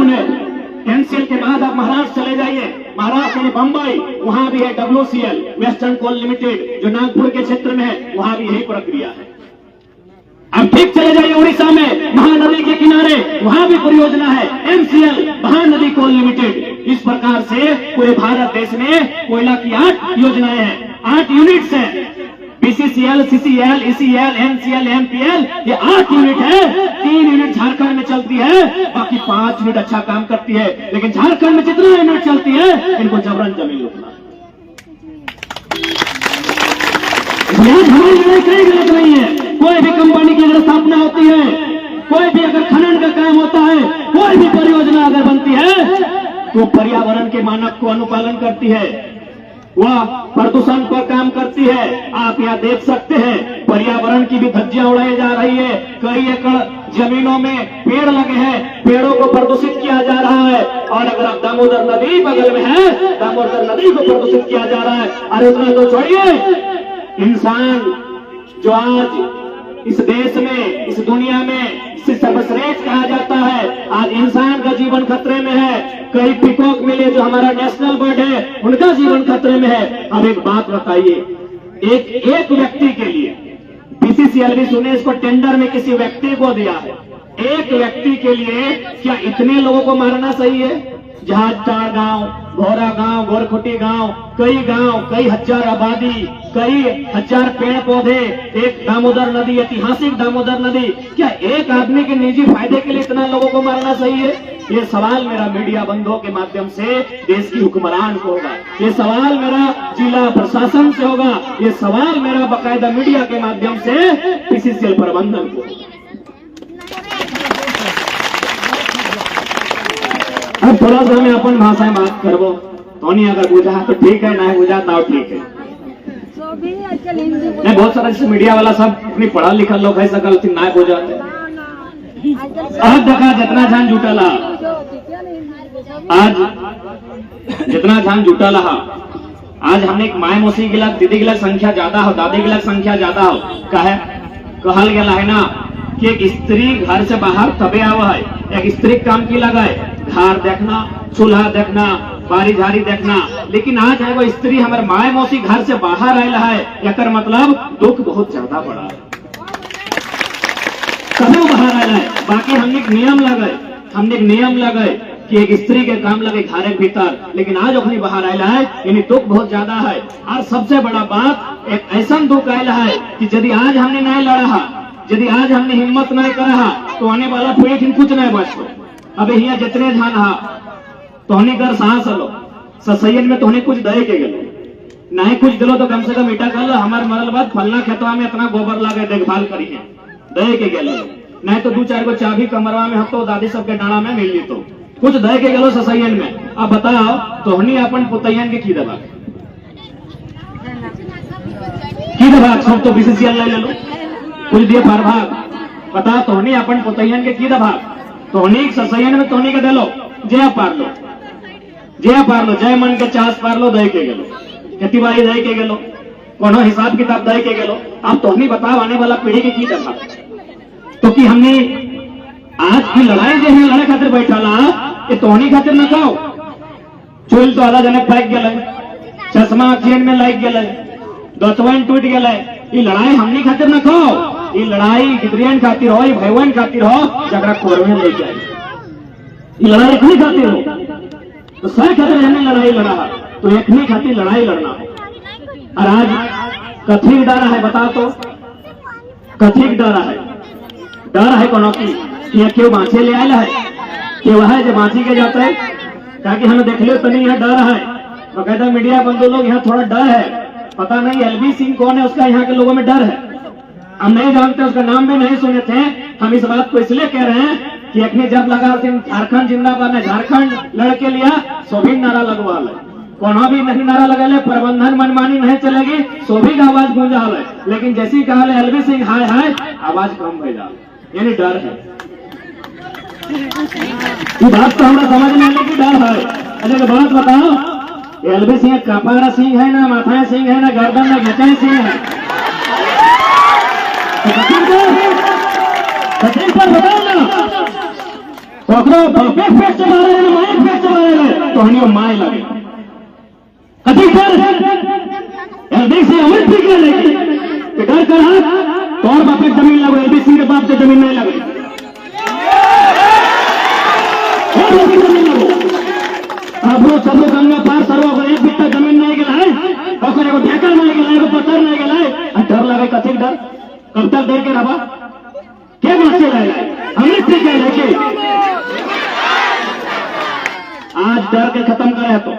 महत्वपूर्ण है। एनसीएल के बाद आप महाराष्ट्र चले जाइए, महाराष्ट्र में बंबई, वहां भी है WCL वेस्टर्न कोल लिमिटेड जो नागपुर के क्षेत्र में है, वहां भी यही प्रक्रिया है। अब ठीक चले जाइए उड़ीसा में महानदी के किनारे, वहां भी परियोजना है MCL महानदी कोल लिमिटेड। इस प्रकार से पूरे भारत देश में कोयला की 8 योजनाएं हैं, 8 यूनिट्स हैं। BCCL, CCL, ECL, NCL, MPL, ये 8 यूनिट है। 3 यूनिट झारखंड में चलती है, बाकी 5 यूनिट अच्छा काम करती है। लेकिन झारखंड में जितना यूनिट चलती है, इनको जबरन जमीन लूटना है। हमारी लड़ाई कहीं गलत नहीं है। कोई भी कंपनी की अगर स्थापना होती है, कोई भी अगर खनन का काम होता है, कोई भी परियोजना अगर बनती है, तो पर्यावरण के मानक को अनुपालन करती है, वह प्रदूषण पर काम करती है। आप यहाँ देख सकते हैं पर्यावरण की भी धज्जियां उड़ाई जा रही है। कई एकड़ जमीनों में पेड़ लगे हैं, पेड़ों को प्रदूषित किया जा रहा है। और अगर आप दामोदर नदी बगल में है, दामोदर नदी को प्रदूषित किया जा रहा है। अरे उतना तो छोड़िए, इंसान जो आज इस देश में, इस दुनिया में सर्वश्रेष्ठ कहा जाता है, आज इंसान का जीवन खतरे में है। कई पीकॉक मिले जो हमारा नेशनल बर्ड है, उनका जीवन खतरे में है। अब एक बात बताइए, एक व्यक्ति के लिए BCCL भी सुने, इसको टेंडर में किसी व्यक्ति को दिया है। एक व्यक्ति के लिए क्या इतने लोगों को मारना सही है? जहाजटाड़ गांव, भोरा गांव, गोरखुटी गांव, कई हजार आबादी, कई हजार पेड़ पौधे, एक दामोदर नदी, ऐतिहासिक दामोदर नदी, क्या एक आदमी के निजी फायदे के लिए इतना लोगों को मारना सही है? ये सवाल मेरा मीडिया बंधुओं के माध्यम से देश की हुक्मरान को होगा, ये सवाल मेरा जिला प्रशासन से होगा, ये सवाल मेरा बाकायदा मीडिया के माध्यम से BCCL प्रबंधन को होगा। अब थोड़ा सा हमें अपन भाषा में बात करबो, तो अगर बुझा तो ठीक है, ना बुझा तो ठीक है। नहीं, बहुत सारा जैसे मीडिया वाला सब अपनी पढ़ा लिखा लोग है, सकल ना बुझाते। आज देखा जितना ध्यान जुटला, आज जितना ध्यान जुटला, आज हमने एक माए मौसी के लाख, दीदी के लाख संख्या ज्यादा हो, दादी के लाख संख्या ज्यादा हो। कहल गया है ना कि एक स्त्री घर से बाहर तबे आवा है, एक स्त्री काम की लगाए, घर देखना, चूल्हा देखना, बारी झाड़ी देखना। लेकिन आज है वो स्त्री हमारे माए मौसी घर से बाहर आयल है, एकर मतलब दुख बहुत ज्यादा बड़ा है। कभी बाहर आयल है, बाकी हमने एक नियम लगाए कि एक स्त्री के काम लगे घर के भीतर, लेकिन आज अपनी बाहर आयल है, यानी दुख बहुत ज्यादा है। और सबसे बड़ा बात, एक ऐसा दुख आयल है कि यदि आज हमने नहीं लड़ा, यदि आज हमने हिम्मत नहीं करा, तो आने वाला पीढ़ी कुछ नहीं बचो। अबे यहाँ जितने ध्यान हा तोहनी कर सांस लो, ससैयन में तोहनी कुछ दे के गेलो, नहीं कुछ दिलो तो कम से कम ईटा कर लो, हमारे मरल बाद फलना खेतवा में इतना गोबर लगे देखभाल करिए, दे के गेलो। नहीं तो 2-4 को चाबी कमरवा में हम तो दादी सबके डाणा में मिल ली, तो कुछ दे के गेलो ससैयन में। अब बताओ तोहनी अपन पुतैयन के की दबा सब तो BCCL ले लो, कुछ दिए फार भाग। बताओ तोहनी अपन पुतैयन के की दबा, तोहनी ससैयन में तोहनी के दिलो, जय पार लो, जय मन के चास पार लो, दे के गेलो, खेती बाड़ी दे के गेलो, कोनो हिसाब किताब दे के गेलो। अब तोहनी बताओ आने वाला पीढ़ी के की दबा। तो कि हमने आज की लड़ाई जो है लड़े खातिर बैठाला, ये तोहनी खातिर न खाओ। चूल तो आधा जने फेंक गए, चश्मा अखियन में लग गए, दतवन टूट गए। ये लड़ाई हमनी खातिर न खाओ, ये लड़ाई गिदरियन खातिर हो, ये भैवन खातिर हो, जगरा कोरवे लेके आई। ये लड़ाई इतनी खातिर हो तो सही खातिर हमने लड़ाई लड़ा, तो इतनी खातिर लड़ाई लड़ना। और आज कथिक डरा है, बता तो कथिक डर है कोनो की कि क्यों बांचे ले आयल है, कि वह जो बांची के जाता है, ताकि हमें देख लो तो नहीं है, डर है। बकायदा मीडिया बंधु लोग यहाँ थोड़ा डर है, पता नहीं LV सिंह कौन है, उसका यहाँ के लोगों में डर है। हम नहीं जानते, उसका नाम भी नहीं सुने थे। हम इस बात को इसलिए कह रहे हैं कि अखनी जब लगा झारखंड जिंदाबाद ने झारखंड लड़के लिया, सो भी नारा लगवा ले, कोनो भी नहीं नारा लगा ले, प्रबंधन मनमानी नहीं चलेगी, सो भी का आवाज गूंजा ले। लेकिन जैसी कहा LV सिंह हाय हाय, आवाज कम हो जाए, यानी डर है। ये बात तो हमारा समझ में आने की डर है। अच्छा बात बताओ, LV सिंह कपारा सिंह है ना, माथा सिंह है ना, गर्दन में घचाई सिंह है, सचिन पर बताओ ना। ओकरो बापे पेट से मारे ना माए पेट से मारे तो हनियो माए लगे कथी कर एलबी से अमर ठीक है लेकिन कि डर कर हाथ तोर बापे जमीन लगे एलबी सिंह के बाप से जमीन नहीं लगे अब वो सब गंगा पार सर्व को एक बिट्टा जमीन नहीं गिला है ओकर एगो ढेकर नहीं गिला एगो पत्थर नहीं गिला है डर लगे कथी डर कब तक डर के रहा क्या बच्चे लाए हमें ठीक है लेकिन आज डर के खत्म करे तो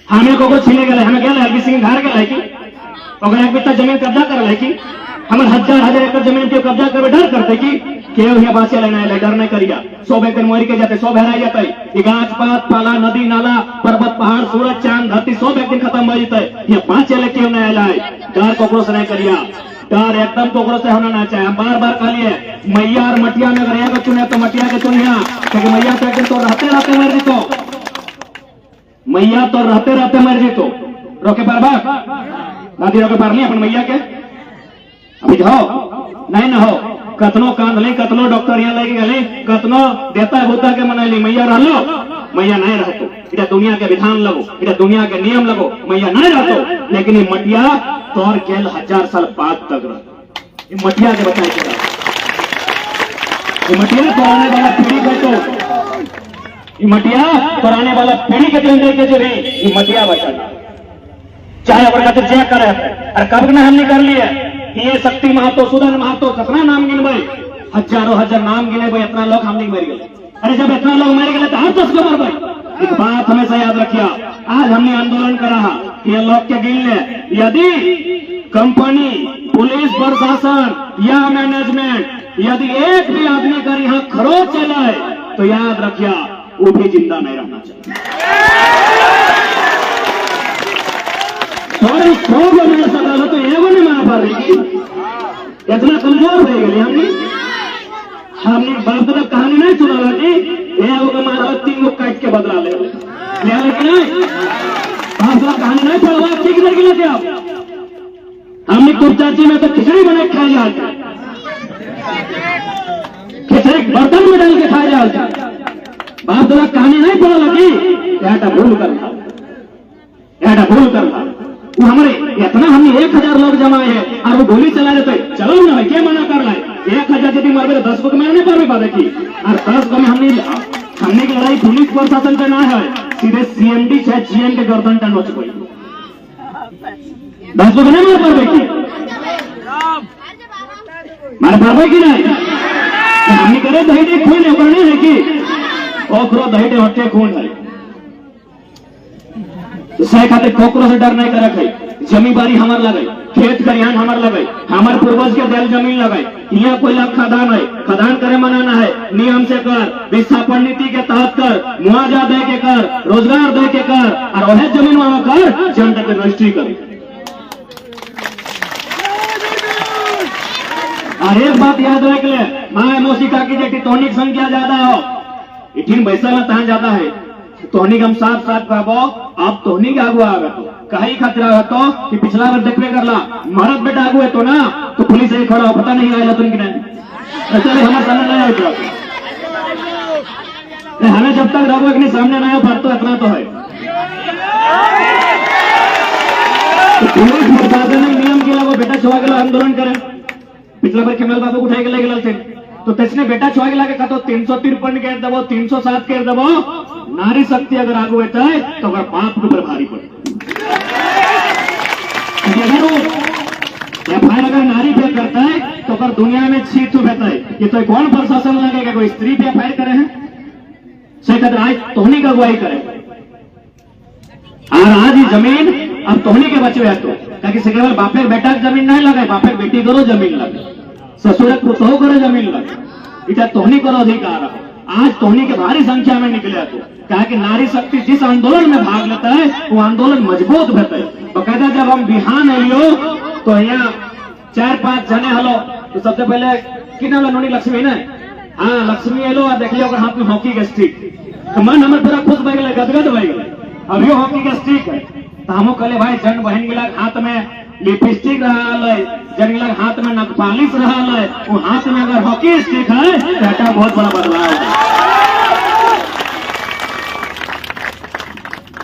हमें को छीने गए हमें गए एलबी सिंह घर गए कि अगर एक बिट्टा जमीन कब्जा कर ले कि हमारे हजार एकड़ जमीन के कब्जा कर डर करते कि केव यहाँ बासे लेना है डर नहीं करिया 100 एकड़ मरी के जाते 100 हेराई जाते ये गाछ पात पाला नदी नाला पर्वत पहाड़ सूरज चांद धरती 100 एक दिन खत्म हो जाते ये 5 एले केव नहीं आला है डर कोकरो से नहीं करिया डर एकदम कोकरो से होना ना चाहिए हम बार बार कहलिए मैया और मटिया में अगर एक चुने तो मटिया के चुनिया क्योंकि मैया तो एक दिन तो रहते रहते मर जीतो मैया तो रहते रहते मर जीतो रोके पार बाप दादी रोके पार नहीं अपन मैया के अभी जाओ नहीं ना हो कतनो कांद ली कतनो डॉक्टर यहाँ लेके गए कतनो देता होता के मना ली मैया रह लो मैया नहीं रहतो इधर दुनिया के विधान लगो इधर दुनिया के नियम लगो मैया नहीं रहतो लेकिन ये मटिया तौर केल 1000 साल बाद तक रह ये मटिया के बचाए के ये मटिया तो आने वाला पीढ़ी को तो ये मटिया तो आने वाला पीढ़ी के दिन देखे जो ये मटिया बचाना चाहे अगर जय करे और कब ने हमने कर लिया ये शक्ति महतो सुदन महतो कितना नाम गिनबे हजारों हजार नाम गिने भाई इतना लोग हमने मर गए अरे जब इतना लोग मर गए तो हर 10 को मर गए एक बात हमेशा याद रखिया आज हमने आंदोलन करा ये लोग के गिन ले यदि कंपनी पुलिस प्रशासन या मैनेजमेंट यदि एक भी आदमी का यहाँ खरोच चलाए तो याद रखिया वो भी जिंदा नहीं रहना चाहिए थोड़ी खूब मेरे सदा तो एगो नहीं मार पा रही इतना कमजोर हो गई हमने बाप दादा कहानी नहीं सुना कि एगो के मारा 3 गो काट के बदला ले कि नहीं बाप दादा कहानी नहीं पढ़ा ठीक नहीं गिले थे आप हमने कुर्चाची में तो खिचड़ी बना खाए जाते खिचड़ी बर्तन में डाल के खाए जाते बाप दादा कहानी नहीं पढ़ा लगी भूल करना वो हमारे इतना हमने 1000 लोग जमाए हैं और वो गोली चला देते चलो ना भाई क्या मना कर रहा है 1000 यदि मर गए 10 को मैंने पर भी बात की और 10 को में हमने की लड़ाई पुलिस प्रशासन से ना है सीधे सीएमडी चाहे जीएम के गर्दन टन हो चुकी 10 को नहीं मार पाए की मार पाए की नहीं हमने करे दही खून है कि ओकरो दही हटे खून है सही खाते कोकरो से डर नहीं कर रखे जमींदारी हमार लगे खेत खरियान हमार लगे हमार पूर्वज के दिल जमीन लगे यहाँ कोई लाभ खदान है खदान करे मनाना है नियम से कर विस्थापन नीति के तहत कर मुआवजा दे के कर रोजगार दे के कर और वह जमीन वहां कर जनता के रजिस्ट्री कर और एक बात याद रख ले माए मौसी काकी जे टोनिक संख्या ज्यादा हो इठिन पैसा में तहां ज्यादा है तोहनी हम साथ साथ कहबो अब तोहनी के आगू आवे कहीं खतरा है तो कि पिछला बार देखबे करला मरद बेटा आगू है तो ना तो पुलिस से खड़ा हो पता नहीं आएला तुम कि नहीं चले हमारे सामने नहीं आए हमें जब तक रहो कि सामने ना आए पर तो इतना तो है पुलिस प्रशासन ने नियम के वो बेटा छुआ के आंदोलन करे पिछला बार खेमल बाबू उठाए के ले थे तो तेसने बेटा छुआ के लागे का तो 353 के दबो 307 के दबो नारी शक्ति अगर आगू बैठा है तो अगर बाप के ऊपर भारी पड़े एफआईआर अगर नारी पे करता है तो अगर दुनिया में छीट बैठा है ये तो कौन प्रशासन लगेगा कोई स्त्री पे एफआईआर करे हैं सही कहते आज तोहनी का अगुवाई करे और आज ही जमीन अब तोहनी के बचे हुए तो ताकि से केवल बापे बेटा जमीन नहीं लगे बापे बेटी करो जमीन लगे ससुर पुतहो करो जमीन लगे इतना तोहनी करो अधिकार आज तोहनी के भारी संख्या में निकले तो कहा कि नारी शक्ति जिस आंदोलन में भाग लेता है वो आंदोलन मजबूत रहता है तो कहता जब हम बिहान एलियो तो यहाँ 4-5 जने हलो तो सबसे पहले कि नाम नोनी लक्ष्मी ने हाँ लक्ष्मी एलो और देख लियो अगर हाथ में हॉकी का स्टिक तो मन हमारे पूरा खुश बह गए गदगद बह गए अभी हॉकी का स्टिक है तो हम कहले भाई जन बहन मिला हाथ में लिपस्टिक रहा है, जन हाथ में नखपालिश रहा है, वो हाथ में अगर हॉकी स्टिक है तो हटा बहुत बड़ा बदलाव है।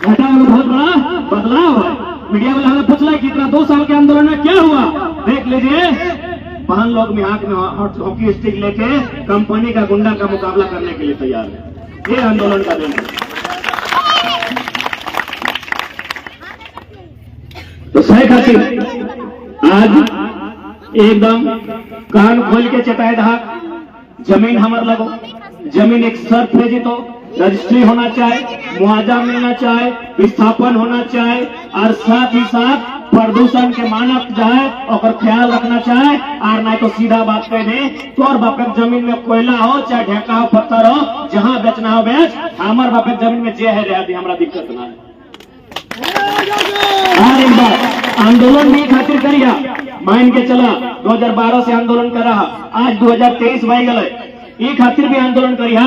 हटा में बहुत बड़ा बदलाव है। मीडिया वाला हमें पूछ रहा है कि इतना 2 साल के आंदोलन में क्या हुआ, देख लीजिए। बहन लोग में हाथ में हॉकी स्टिक लेके कंपनी का गुंडा का मुकाबला करने के लिए तैयार है। ये आंदोलन का दिन है। तो सही खातिर आज एकदम कान खोल के चटाए रहा, जमीन हमार लगो, जमीन एक शर्त है जी, तो रजिस्ट्री होना चाहिए, मुआवजा मिलना चाहिए, विस्थापन होना चाहिए, और साथ ही साथ प्रदूषण के मानक जाए और ख्याल रखना चाहे। और नहीं तो सीधा बात कह दे, तोर बापक जमीन में कोयला हो चाहे ढेका हो पत्थर हो, जहां बेचना हो बेच, हमार बापक जमीन में जे है रह दी, हमारा दिक्कत ना है। और एक बार आंदोलन भी खातिर करिया, मान के चला 2012 से आंदोलन कर रहा, आज 2023 बह गए, ये खातिर भी आंदोलन करिया।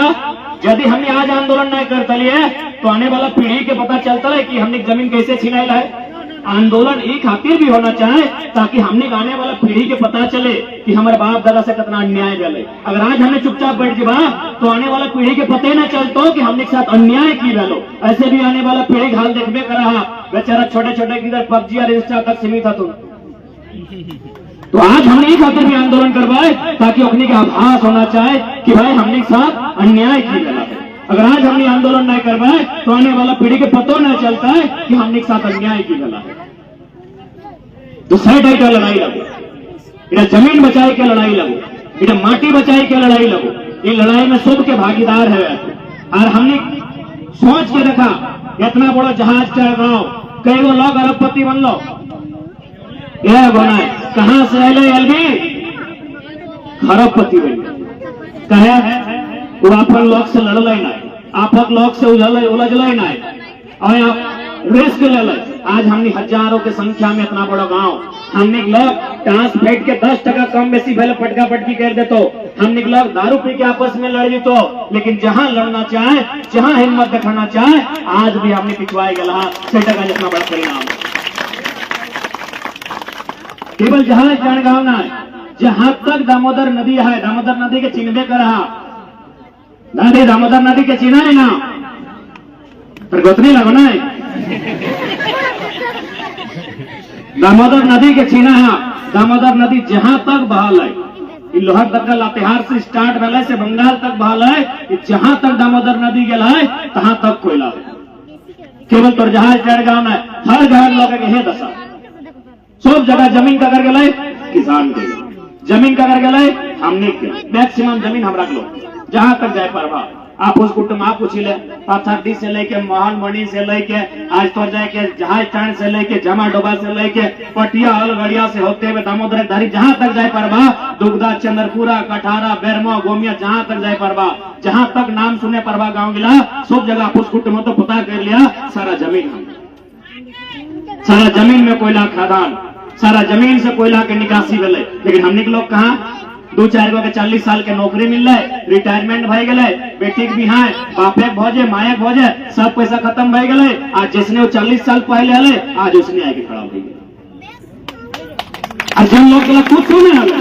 यदि हमने आज आंदोलन नहीं करता लिए तो आने वाला पीढ़ी के पता चलता है कि हमने जमीन कैसे छिनाइल है। आंदोलन एक खातिर भी होना चाहे ताकि हमने आने वाला पीढ़ी के पता चले कि हमारे बाप दादा से कितना अन्याय गले। अगर आज हमने चुपचाप बैठ के तो आने वाला पीढ़ी के पते न चलतो कि हमने साथ अन्याय की गलो। ऐसे भी आने वाला पीढ़ी हाल देखबे कर रहा, बेचारा छोटे छोटे किधर पबजी और इंस्टा तक सीमित था। तो आज हमने एक खातिर भी आंदोलन करवाए ताकि अपने का आभास होना चाहे कि भाई हमने साथ अन्याय की गला है। अगर आज हमने आंदोलन नहीं करवाए तो आने वाला पीढ़ी के पतो नहीं चलता है कि हमने साथ अन्याय की गला है। तो सही टाइट का लड़ाई लगो, इधर जमीन बचाए के लड़ाई लगो, इधर माटी बचाए के लड़ाई लगो। ये लड़ाई में सबके भागीदार है। और हमने सोच के देखा, इतना बड़ा जहाज चल रहा, कई वो लोग अरबपति बन लो, यह बनाए कहां से अले एलबी खरबपति बन कहे वो आपन लोग से लड़ल नहीं, आपक लोग से उलझल नहीं, और रिस्क ले। आज हमने हजारों की संख्या में इतना बड़ा गांव, हमने लोग टांस फेंक के 10 टका कम बेसी भले फटका फटकी कर दे, तो हमने लोग दारू पी के आपस में लड़ दी। तो लेकिन जहां लड़ना चाहे, जहां हिम्मत दिखाना चाहे, आज भी हमने पिछवाए गया 6 टका जितना बड़ा परिणाम। केवल जहां जनगांव ना है, जहां तक दामोदर नदी है, दामोदर नदी के चिन्हबे कर रहा, दादी दामोदर नदी के चिन्ह है ना, पर गोतनी लगो ना दामोदर नदी के चिन्ह है। दामोदर नदी जहां तक बहल है, लोहर तक लातेहार से स्टार्ट रहा से बंगाल तक बहल है, जहां तक दामोदर नदी गया है तहां तक कोयला है। केवल तो जहाज जड़गांव में हर घर लोग के दशा, सब जगह जमीन का कर गए किसान के, जमीन का कर गए हमने के, मैक्सिमम जमीन हमरा लोग जहां तक जाए परवा। आप उस कुटुंब आप पूछ ले, पाथरडी से लेके मोहनमणि से लेके आज तो जाए के जहाज टाण से लेके जमा डोबा से लेके पटिया अलगड़िया से होते हुए दामोदर धारी जहां तक जाए परवा, दुगदा चंद्रपुरा कठारा बेरमो गोमिया जहां तक जाए परवा, जहां तक नाम सुने परवा गांव गिला, सब जगह आप उस कुटुंब तो पता कर लिया, सारा जमीन, सारा जमीन में कोयला खदान, सारा जमीन से कोयला के निकासी गले। लेकिन हमने के लोग कहा 2-4 गो के 40 साल के नौकरी मिल रहे, रिटायरमेंट भय गए, बेटी भी है, बापे भोजे मायक भोजे, सब पैसा खत्म भय गए। आज जिसने वो 40 साल पहले आले, आज उसने आके खड़ा हो गया। और जन लोग के लिए कुछ नहीं आले,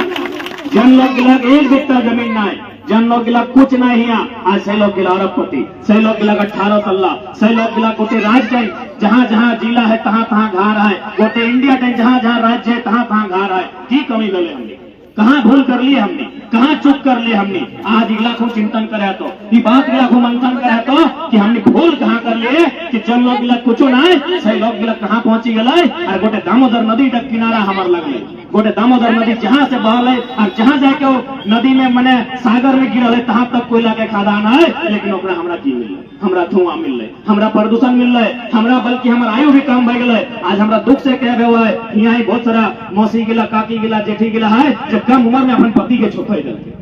जन लोग के लिए 1 बित्ता जमीन ना है, जन लोग के लिए कुछ नहीं है। आज सही लोग के लिए अरबपति, सही लोग के लिए 18 तल्ला, सही लोग के लिए कोटे राज्य, जहां जहां जिला है तहां तहां घर है, गोटे इंडिया टाइम जहां जहां राज्य है तहां तहां घर है। की कमी गले हमने, कहां भूल कर लिए हमने, कहां चुप कर लिए हमने। आज इलाकों चिंतन करे तो ये बात इलाकों मंथन करे तो कि हमने भूल कहां कर लिए कि जन लोग गिला कुछ ना, सही लोग गिला कहां पहुंची गए। और गोटे दामोदर नदी तक किनारा हमार लगले, गोटे दामोदर नदी जहां से बहल है और जहां जाके नदी में मने सागर में गिरल है तहां तक कोयला के खदान है। लेकिन ओकरा हमरा की मिल, हमरा धुआं मिल रहे, हमरा प्रदूषण मिल रहे, हमरा बल्कि हमारा आयु भी कम भय गए। आज हमरा दुख से कह हुआ है, यहाँ बहुत सारा मौसी गिला, काकी गिला, जेठी गिला है जो कम उम्र में अपन पति के छोड़ देते,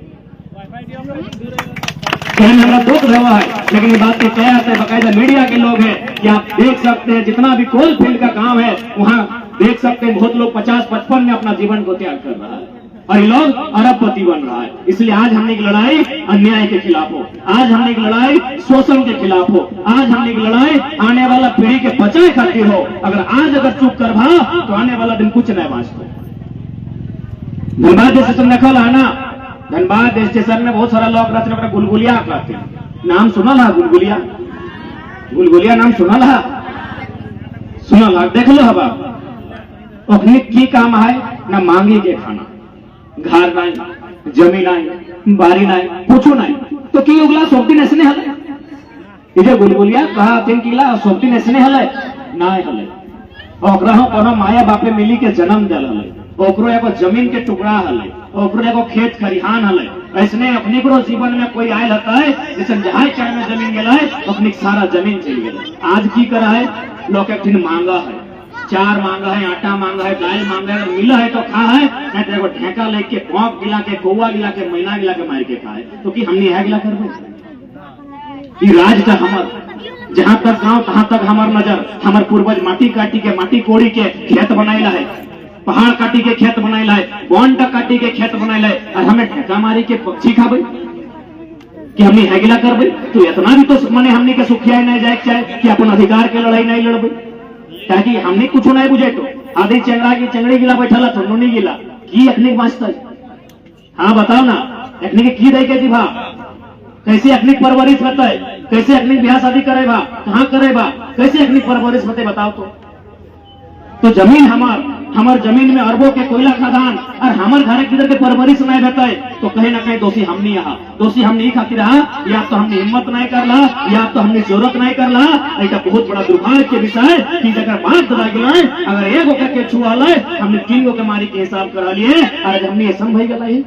हमारा दुख रहा है। लेकिन ये बात कह आते हैं बाकायदा मीडिया के लोग हैं कि आप देख सकते हैं जितना भी कोल फील्ड का काम है वहां देख सकते हैं बहुत लोग 50-55 में अपना जीवन को त्याग कर रहा है। और ये लोग अरबपति बन रहा है। इसलिए आज हमने की लड़ाई अन्याय के खिलाफ हो, आज हमने की लड़ाई शोषण के खिलाफ हो, आज हमने की लड़ाई आने वाला पीढ़ी के बचाए खातिर हो। अगर चुप कर भा तो आने वाला दिन कुछ नहीं बाँचता। धनबाद स्टेशन देखल है ना, धनबाद स्टेशन में बहुत सारा लोग रहते हैं, गुलगुलिया कहते हैं। नाम सुनल है गुलगुलिया? गुलगुलिया नाम सुनल है? सुनल है, देख लो हवा ओखनी की काम है ना, मांगी के खाना, घर नहीं, जमीन नहीं, बारी नहीं, कुछ नहीं, तो की उगला सोपती नसने हले इधर गुलगुलिया कहा तीन किला सोपती नसने हले ना हले। ओकरा कोनो माया बापे मिली के जन्म दिल हले, ओकरो एगो जमीन के टुकड़ा हले, ओकरो एगो खेत खरिहान हले। ऐसने अपने को जीवन में कोई आयल होता है जैसे जहां चाय में जमीन गया है अपनी सारा जमीन चल गया। आज की करा है लोग एक दिन मांगा है, चार मांगा है, आटा मांगा है, दाल मांगा है, मिला है तो खा है, नहीं तो एगो ढेका लेके भौंक गिला के, कौआ गिला के, मैना गिला के मार के खाए। तो कि हमने यह गिला करबे राज का हमर, जहां तक गांव तहां तक हमार नजर, हमार पूर्वज माटी काटी के, माटी कोड़ी के खेत बनाइला है, पहाड़ काटी के खेत बनाइला है, वन तक काटी के खेत बनाइला है, और हमें ढेका मारी के पक्षी खाबे कि हमने है गिला करबे। तो इतना भी तो माने हमने के सुखिया नहीं जाए चाहे कि अपन अधिकार के लड़ाई नहीं लड़बे, ताकि हमने कुछ नहीं बुझे। तो आधी चंगड़ा की चंगड़ी गिला बैठा था, नहीं गिला की अखनी बाँचता है? हाँ बताओ ना, अखनी के की दे के दिभा, कैसे अखनी परवरिश होता है, कैसे अखनी ब्याह शादी करे बा, कहाँ करे बा, कैसे अखनी परवरिश होते बताओ। तो जमीन हमार जमीन में अरबों के कोयला खदान और हमार घर किधर के परवरिश नहीं रहता है, तो कहीं ना कहीं दोषी हमने यहाँ, दोषी हमने खातिर रहा, या तो हमने हिम्मत नहीं कर ला, या तो हमने जरूरत नहीं कर ला। एक बहुत बड़ा दुर्भाग्य के विषय कि जगह बात दला गया, अगर एक गो के छुआ है हमने 3 गो के मारी के हिसाब करा लिए, और हमने ऐसा भई गला है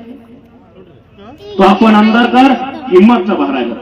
तो अपन अंदर कर हिम्मत से बाहर आएगा।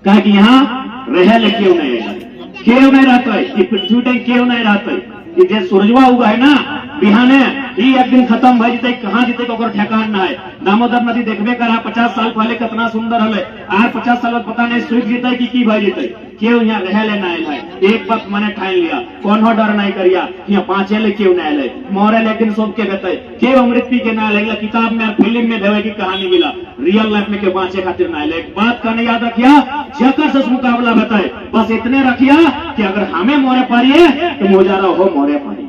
कहा कि यहाँ रह ले क्यों नहीं रहता है, कि पृथ्वी टाइम क्यों नहीं रहता है, कि जे सूरजवा उगा है ना बिहाने ही एक दिन खत्म भई जते, कहाँ जीते ओकर ठेकान ना है। दामोदर नदी देखबे करा 50 साल पहले कितना सुंदर हले, आर 50 साल बाद पता नहीं सूख जीते कि भई जीते, क्यों यहाँ रह लेना है। एक वक्त मैंने ठान लिया, कौन हो डर नहीं करिया, यहाँ 5 ले क्यों नहीं ले, मोरे लेकिन सब के बेते क्यों अमृत पी के ना ले, किताब में फिल्म में देवे की कहानी मिला, रियल लाइफ में क्यों बाँचे खातिर ना ले। एक बात करने याद रखिया, जकर से मुकाबला बताए बस इतने रखिया कि अगर हमें मोरे पारिए तो मोजारा हो मोरे पारिए।